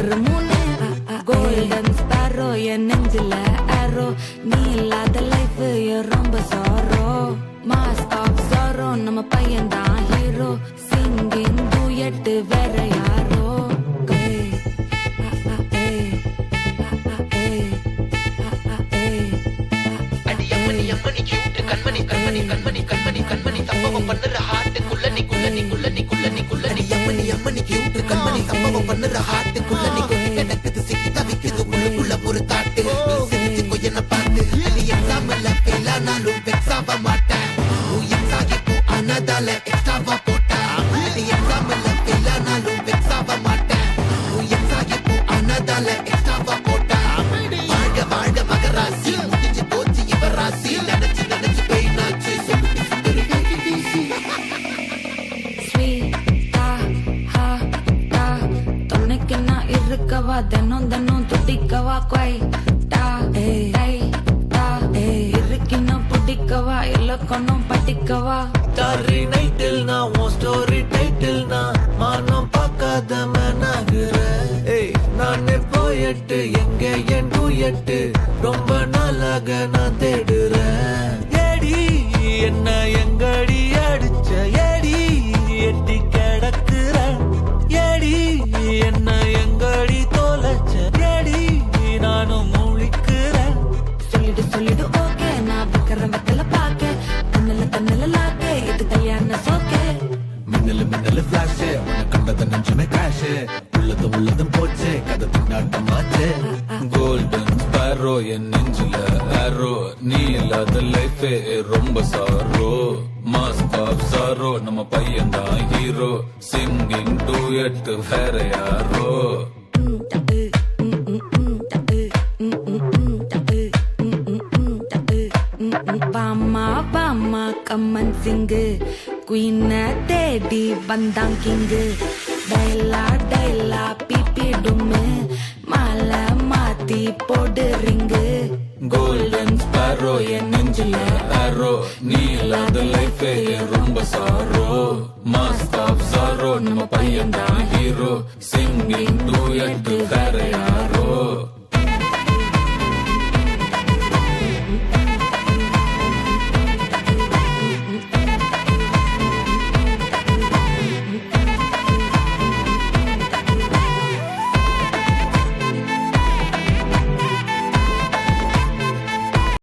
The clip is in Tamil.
பறக்குற மூணு கோல்டன் ஸ்பாரோ என் நெஞ்சில ஆரோ நீ இல்லாத லைஃப் ரொம்ப சாரோ மாஸ்க் ஆஃப் சாரோ நம்ம பையன் தான் ஹீரோ சிங்கிங் டூயட் வேற யாரோ கண்மணி கண்மணி கண்மணி கண்மணி கண்மணி சம்பவம் பண்ணுற ஹார்ட்டுக்குள்ள நீ குள்ள நீ குள்ள நீ குள்ள நீ குள்ள நீ அம்மனி அம்மனி கியூட் கண்மணி சம்பவம் பண்ணுற ஹார்ட்டுக்குள்ள நீ எனக்கு சிக்கி தவிக்குது உள்ளுக்குள்ள ஒரு தாட்டு நீ சிரிச்சுக்கோ என்ன பார்த்து நீ எக்ஸாம்ல ஃபெயில் ஆனாலும் வெக்ஸ் ஆக மாட்டேன் நீ எக்ஸாகி போ ஆனதால எக்ஸ்ட்ராவா போட்டா நீ எக்ஸாம்ல ஃபெயில் ஆனாலும் வெக்ஸ் ஆக மாட்டேன் நீ எக்ஸாகி போ ஆனதால எக்ஸ்ட்ராவா போட்டா வாழ்க வாழ்க மகராசி முடிஞ்சு போச்சு இவ ராசி நினைச்சு நினைச்சு பெயினாச்சு சொல்லுடி சுந்தரி துணைக்கு நான் இருக்கவா தினம் தினம் துடிக்கவா குவை இருக்கின்னும் பிடிக்கவா இலக்கணும் படிக்கவா ஸ்டாரி நைட்டில் நான் உன் ஸ்டோரி டைட்டில் நான் மானம் பார்க்காத மேனாகிற நானே போயட்டு எங்க என் டூயட்டு ரொம்ப நாளாக நான் தேடுறேன் ஏடி என்ன எங்கடி அடிச்ச ஏடி எட்டி கிடக்குற ஏடி என்ன எங்கடி தோலைச்ச ஏடி நானும் முழிக்கிறேன் சொல்லிடு சொல்லிடு ஓகே நான் வைக்கிற வெத்தல பாக்க தன்னல லாக்கே இது கல்யாண சோக்கே மின்னலு மின்னலு பிளாஷ் உன்னை கண்டத நெஞ்சுமே கிராஷ் உள்ளதும் போச்சு கதை பின்னாட்டமாச்சு கோல்டன் ஸ்பாரோ என் நெஞ்சில ஆரோ நீ இல்லாத லைஃபே ரொம்ப சாரோ மாஸ்க் ஆஃப் சாரோ நம்ம பையன் தான் ஹீரோ சிங்கிங் டூயட் வேற யாரோ பாமா பாமா கம்மன் சிங்கு குயின தேடி வந்தான் கிங்கு டைலா டைலா பிபி டும்மு மாலை மாத்தி போடு ரிங்கு கோல்டன் ஸ்பாரோ என் நெஞ்சில ஆரோ நீ இல்லாத லைஃபே ரொம்ப சாரோ மாஸ்க் ஆஃப் சாரோ நம்ம பையன் தான் ஹீரோ சிங்கிங் டூயட் வேற யாரோ